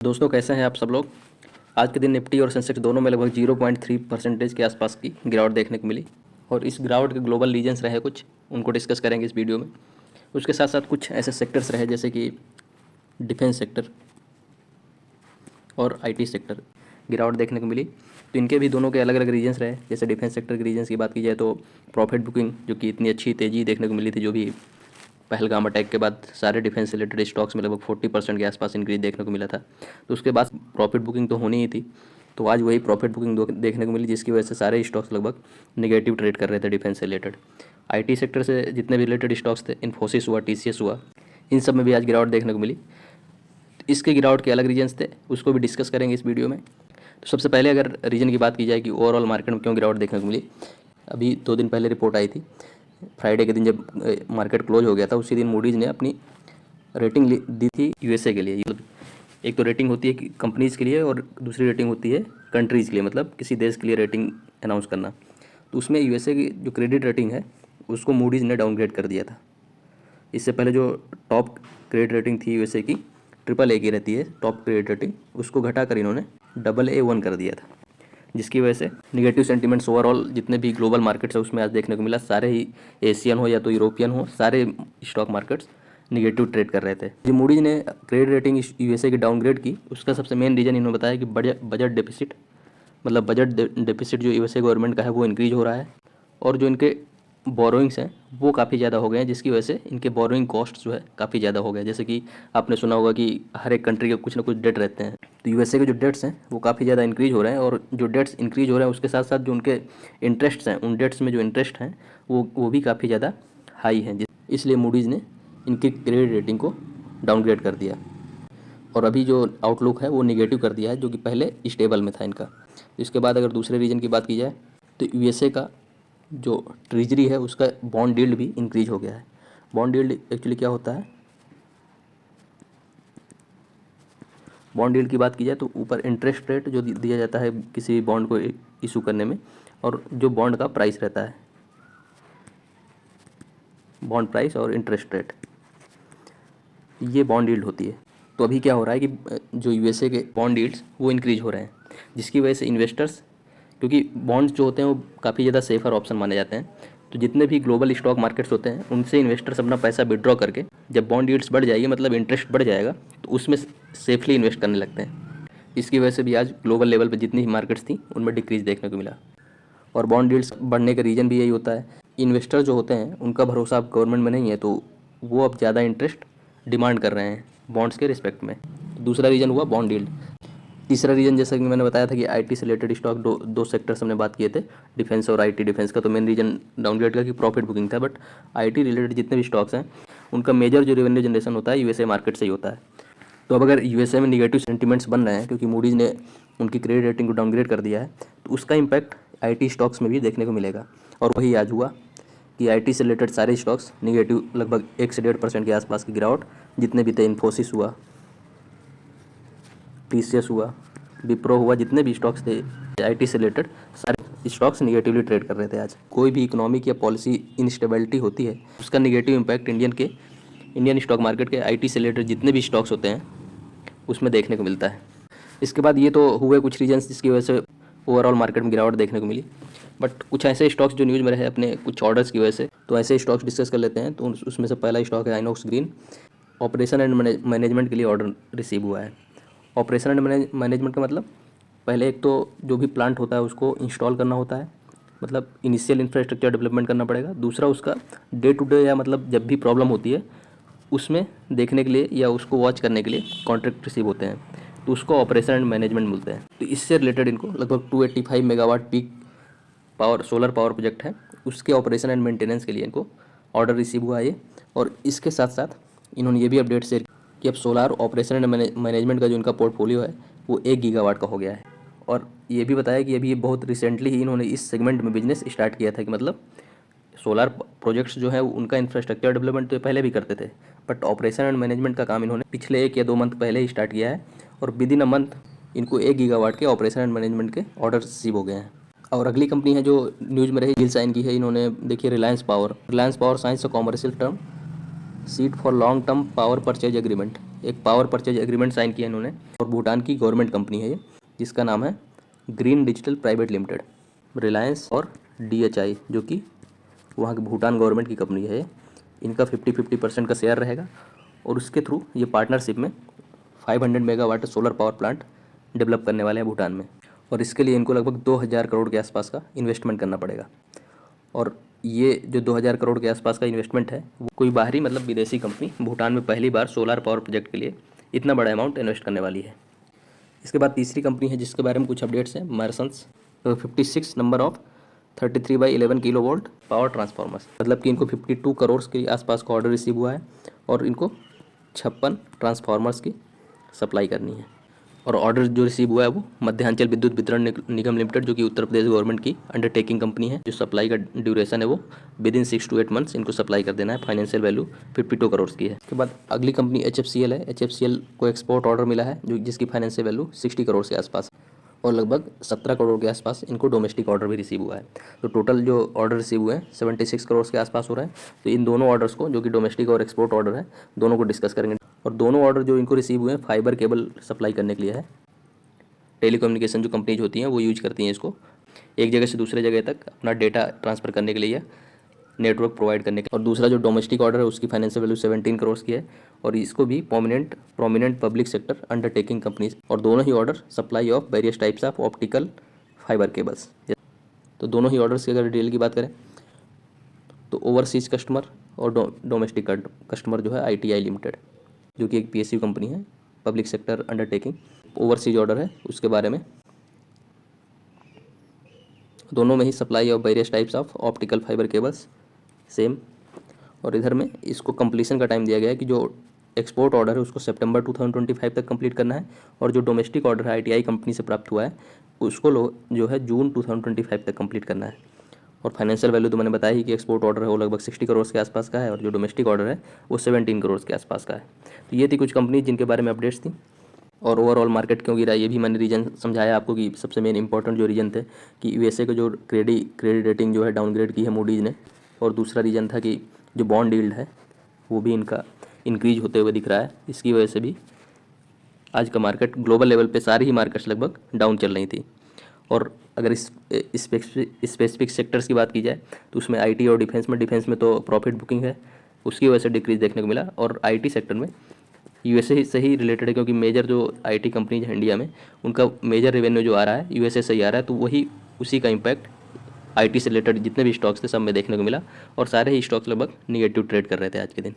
दोस्तों कैसे हैं आप सब लोग। आज के दिन निफ्टी और सेंसेक्स दोनों में लगभग 0.3% के आसपास की गिरावट देखने को मिली और इस गिरावट के ग्लोबल रीजन्स रहे कुछ, उनको डिस्कस करेंगे इस वीडियो में। उसके साथ साथ कुछ ऐसे सेक्टर्स रहे जैसे कि डिफेंस सेक्टर और आईटी सेक्टर गिरावट देखने को मिली, तो इनके भी दोनों के अलग अलग रीजन्स रहे। जैसे डिफेंस सेक्टर के रीजन्स की बात की जाए तो प्रॉफिट बुकिंग जो कि इतनी अच्छी तेज़ी देखने को मिली थी, जो भी पहलगाम अटैक के बाद सारे डिफेंस रिलेटेड स्टॉक्स में लगभग 40% के आसपास इंक्रीज देखने को मिला था। तो उसके बाद प्रॉफिट बुकिंग तो होनी ही थी, तो आज वही प्रॉफिट बुकिंग देखने को मिली, जिसकी वजह से सारे स्टॉक्स लगभग नेगेटिव ट्रेड कर रहे थे डिफेंस से रिलेटेड। आईटी सेक्टर से जितने भी रिलेटेड स्टॉक्स थे, इन्फोसिस हुआ, टीसीएस हुआ, इन सब में भी आज गिरावट देखने को मिली। इसके गिरावट के अलग रीजन्स थे, उसको भी डिस्कस करेंगे इस वीडियो में। तो सबसे पहले अगर रीजन की बात की जाए कि ओवरऑल मार्केट में क्यों गिरावट देखने को मिली, अभी 2 दिन पहले रिपोर्ट आई थी। फ्राइडे के दिन जब मार्केट क्लोज हो गया था, उसी दिन मूडीज़ ने अपनी रेटिंग दी थी यूएसए के लिए। मतलब एक तो रेटिंग होती है कि कंपनीज़ के लिए और दूसरी रेटिंग होती है कंट्रीज़ के लिए, मतलब किसी देश के लिए रेटिंग अनाउंस करना। तो उसमें यूएसए की जो क्रेडिट रेटिंग है उसको मूडीज़ ने डाउनग्रेड कर दिया था। इससे पहले जो टॉप क्रेडिट रेटिंग थी यूएसए की, AAA की रहती है टॉप क्रेडिट रेटिंग, उसको घटाकर इन्होंने AA1 कर दिया था, जिसकी वजह से निगेटिव सेंटीमेंट्स ओवरऑल जितने भी ग्लोबल मार्केट्स है उसमें आज देखने को मिला। सारे ही एशियन हो या तो यूरोपियन हो, सारे स्टॉक मार्केट्स निगेटिव ट्रेड कर रहे थे। जो मूडीज ने क्रेडिट रेटिंग यूएसए की डाउनग्रेड की, उसका सबसे मेन रीज़न इन्होंने बताया कि बजट डेफिसिट, मतलब बजट डेफिसिट जो यूएसए गवर्नमेंट का है वो इंक्रीज हो रहा है, और जो इनके बोरोइंग्स हैं वो काफ़ी ज़्यादा हो गए हैं, जिसकी वजह से इनके बोरोइंग कॉस्ट जो है काफ़ी ज़्यादा हो गया। जैसे कि आपने सुना होगा कि हर एक कंट्री के कुछ ना कुछ डेट रहते हैं, तो यूएसए के जो डेट्स हैं वो काफ़ी ज़्यादा इंक्रीज हो रहे हैं, और जो डेट्स इंक्रीज हो रहे हैं उसके साथ साथ जो उनके इंटरेस्ट्स हैं, उन डेट्स में जो इंटरेस्ट हैं वो भी काफ़ी ज़्यादा हाई हैं, इसलिए मूडीज़ ने इनकी क्रेडिट रेटिंग को डाउनग्रेड कर दिया और अभी जो आउटलुक है वो निगेटिव कर दिया है, जो कि पहले स्टेबल में था इनका। इसके बाद अगर दूसरे रीजन की बात की जाए तो यूएसए का जो ट्रेजरी है उसका बॉन्ड यील्ड भी इंक्रीज हो गया है। बॉन्ड यील्ड एक्चुअली क्या होता है, बॉन्ड यील्ड की बात की जाए तो ऊपर इंटरेस्ट रेट जो दिया जाता है किसी बॉन्ड को इशू करने में, और जो बॉन्ड का प्राइस रहता है, बॉन्ड प्राइस और इंटरेस्ट रेट, ये बॉन्ड यील्ड होती है। तो अभी क्या हो रहा है कि जो यूएसए के बॉन्ड यील्ड्स वो इंक्रीज हो रहे हैं, जिसकी वजह से इन्वेस्टर्स, क्योंकि बॉन्ड्स जो होते हैं वो काफ़ी ज़्यादा सेफर ऑप्शन माने जाते हैं, तो जितने भी ग्लोबल स्टॉक मार्केट्स होते हैं उनसे इन्वेस्टर्स अपना पैसा विड्रॉ करके, जब बॉन्ड यील्ड्स बढ़ जाएगी, मतलब इंटरेस्ट बढ़ जाएगा, तो उसमें सेफली इन्वेस्ट करने लगते हैं। इसकी वजह से भी आज ग्लोबल लेवल पर जितनी मार्केट्स थी उनमें डिक्रीज देखने को मिला, और बॉन्ड यील्ड्स बढ़ने का रीज़न भी यही होता है। इन्वेस्टर जो होते हैं उनका भरोसा अब गवर्नमेंट में नहीं है, तो वो अब ज़्यादा इंटरेस्ट डिमांड कर रहे हैं बॉन्ड्स के रिस्पेक्ट में। दूसरा रीज़न हुआ बॉन्ड यील्ड। तीसरा रीज़न जैसा कि मैंने बताया था कि आईटी से रिलेटेड स्टॉक दो सेक्टर्स हमने बात किए थे, डिफेंस और आईटी। डिफेंस का तो मेन रीज़न डाउनग्रेड का कि प्रॉफिट बुकिंग था, बट आईटी रिलेटेड जितने भी स्टॉक्स हैं उनका मेजर जो रेवेन्यू जनरेशन होता है यूएसए मार्केट से ही होता है। तो अब अगर यूएसए में निगेटिव सेंटीमेंट्स बन रहे हैं क्योंकि मूडीज़ ने उनकी क्रेडिट रेटिंग को डाउनग्रेड कर दिया है, तो उसका इम्पैक्ट आईटी स्टॉक्स में भी देखने को मिलेगा। और वही आज हुआ कि आईटी से रिलेटेड सारे स्टॉक्स निगेटिव, लगभग 1 से 1.5% के आसपास की गिरावट जितने भी थे, इन्फोसिस हुआ, टीसीएस हुआ, विप्रो हुआ, जितने भी स्टॉक्स थे आईटी से रिलेटेड, सारे स्टॉक्स निगेटिवली ट्रेड कर रहे थे आज। कोई भी इकोनॉमिक या पॉलिसी इनस्टेबिलिटी होती है उसका negative impact Indian stock market के आईटी से रिलेटेड जितने भी स्टॉक्स होते हैं उसमें देखने को मिलता है। इसके बाद ये तो हुए कुछ रीजन्स जिसकी वजह से ओवरऑल मार्केट में गिरावट देखने को मिली, बट कुछ ऐसे स्टॉक्स जो न्यूज़ में रहे अपने कुछ ऑर्डर्स की वजह से, तो ऐसे स्टॉक्स डिस्कस कर लेते हैं। तो उसमें से पहला स्टॉक है INOX green. Operation and management के लिए ऑर्डर रिसीव हुआ है। ऑपरेशन एंड मैनेजमेंट का मतलब, पहले एक तो जो भी प्लांट होता है उसको इंस्टॉल करना होता है, मतलब इनिशियल इंफ्रास्ट्रक्चर डेवलपमेंट करना पड़ेगा। दूसरा उसका डे टू डे, या मतलब जब भी प्रॉब्लम होती है उसमें देखने के लिए या उसको वॉच करने के लिए कॉन्ट्रैक्ट रिसीव होते हैं, तो उसको ऑपरेशन एंड मैनेजमेंट बोलते हैं। तो इससे रिलेटेड इनको लगभग 285 megawatt peak power solar power project है, उसके ऑपरेशन एंड मेंटेनेंस के लिए इनको ऑर्डर रिसीव हुआ है ये। और इसके साथ साथ इन्होंने ये भी अपडेट शेयर कि अब सोलार ऑपरेशन एंड मैनेजमेंट का जो इनका पोर्टफोलियो है वो 1 गीगावाट का हो गया है। और ये भी बताया कि अभी ये बहुत रिसेंटली ही इन्होंने इस सेगमेंट में बिजनेस स्टार्ट किया था, कि मतलब सोलार प्रोजेक्ट्स जो है उनका इंफ्रास्ट्रक्चर डेवलपमेंट तो पहले भी करते थे, बट ऑपरेशन एंड मैनेजमेंट का काम इन्होंने पिछले 1 या 2 मंथ पहले ही स्टार्ट किया है, और विद इन अ मंथ इनको 1 गीगावाट के ऑपरेशन एंड मैनेजमेंट के ऑर्डर रिसीव हो गए हैं। और अगली कंपनी है जो न्यूज़ में रही, डील साइन की है इन्होंने, देखिए Reliance power science a commercial term seat for long term power purchase agreement. एक पावर परचेज एग्रीमेंट साइन किया इन्होंने, और भूटान की गवर्नमेंट कंपनी है ये, जिसका नाम है green digital private limited. Reliance और DHI जो कि वहाँ की भूटान गवर्नमेंट की कंपनी है, इनका 50-50% का शेयर रहेगा, और उसके थ्रू ये पार्टनरशिप में 500 megawatt solar power plant develop करने वाले हैं भूटान में, और इसके लिए इनको लगभग 2000 करोड़ के आसपास का इन्वेस्टमेंट करना पड़ेगा। और ये जो 2000 करोड़ के आसपास का इन्वेस्टमेंट है, वो कोई बाहरी मतलब विदेशी कंपनी भूटान में पहली बार सोलर पावर प्रोजेक्ट के लिए इतना बड़ा अमाउंट इन्वेस्ट करने वाली है। इसके बाद तीसरी कंपनी है जिसके बारे में कुछ अपडेट्स हैं, मार्सन्स। 56 number of 33/11 kilo volt power transformers, मतलब कि इनको 52 करोड़ के आसपास का ऑर्डर रिसीव हुआ है, और इनको 56 ट्रांसफार्मर्स की सप्लाई करनी है। और ऑर्डर जो रिसीव हुआ है वो मध्यांचल विद्युत वितरण निगम लिमिटेड, जो कि उत्तर प्रदेश गवर्नमेंट की अंडरटेकिंग कंपनी है। जो सप्लाई का ड्यूरेशन है वो विदिन 6 to 8 मंथ्स इनको सप्लाई कर देना है। फाइनेंशियल वैल्यू 52 करोड़ की है। उसके बाद अगली कंपनी HFCL है। HFCL को एक्सपोर्ट ऑर्डर मिला है जो जिसकी फाइनेंशियल वैल्यू 60 करोड़ के आसपास, और लगभग 17 करोड़ के आसपास इनको डोमेस्टिक ऑर्डर भी रिसीव हुआ है। तो टोटल जो ऑर्डर रिसीव हुए हैं 76 करोड़ के आसपास हो रहा है। तो इन दोनों ऑर्डर्स को, जो कि डोमेस्टिक और एक्सपोर्ट ऑर्डर है, दोनों को डिस्कस करेंगे। और दोनों ऑर्डर जो इनको रिसीव हुए हैं फाइबर केबल सप्लाई करने के लिए है। टेलीकम्युनिकेशन जो कंपनीज होती हैं वो यूज करती हैं इसको, एक जगह से दूसरे जगह तक अपना डेटा ट्रांसफ़र करने के लिए, नेटवर्क प्रोवाइड करने के। और दूसरा जो डोमेस्टिक ऑर्डर है उसकी फाइनेंशियल वैल्यू 17 करोड़ की है, और इसको भी prominent public sector undertaking companies. और दोनों ही order supply of various types of optical fibre cables. तो दोनों ही ऑर्डर्स की अगर डिटेल की बात करें तो ओवरसीज कस्टमर और डोमेस्टिक कस्टमर जो है ITI लिमिटेड, जो कि एक PSU कंपनी है, public sector undertaking. Overseas order है उसके बारे में, दोनों में ही supply of various types of optical fibre cables same. और इधर में इसको कंप्लीशन का टाइम दिया गया है कि जो एक्सपोर्ट ऑर्डर है उसको सितंबर 2025 तक कंप्लीट करना है, और जो डोमेस्टिक ऑर्डर है ITI कंपनी से प्राप्त हुआ है उसको जो है जून 2025 तक कंप्लीट करना है। और फाइनेंशियल वैल्यू तो मैंने बताया ही कि एक्सपोर्ट ऑर्डर है वो लगभग 60 करोड़ के आसपास का है, और जो डोमेस्टिक ऑर्डर है वो 17 करोड़ के आसपास का है। तो ये थी कुछ कंपनी जिनके बारे में अपडेट्स थी। और ओवरऑल मार्केट क्यों गिरा ये भी मैंने रीजन समझाया आपको, कि सबसे मेन इंपॉर्टेंट जो रीजन थे कि USA का जो क्रेडिट रेटिंग जो है डाउनग्रेड की है मूडीज़ ने, और दूसरा रीजन था कि जो बॉन्ड यील्ड है वो भी इनका इंक्रीज होते हुए दिख रहा है। इसकी वजह से भी आज का मार्केट ग्लोबल लेवल पे सारी ही मार्केट्स लगभग डाउन चल रही थी। और अगर इस स्पेसिफिक सेक्टर्स की बात की जाए तो उसमें IT और डिफेंस में तो प्रॉफिट बुकिंग है, उसकी वजह से डिक्रीज देखने को मिला। और IT सेक्टर में USA से ही रिलेटेड है, क्योंकि मेजर जो IT कंपनीज है इंडिया में उनका मेजर रेवेन्यू जो आ रहा है USA से ही आ रहा है, तो वही उसी का इम्पैक्ट IT से रिलेटेड जितने भी स्टॉक्स थे सब में देखने को मिला, और सारे ही स्टॉक्स लगभग निगेटिव ट्रेड कर रहे थे आज के दिन।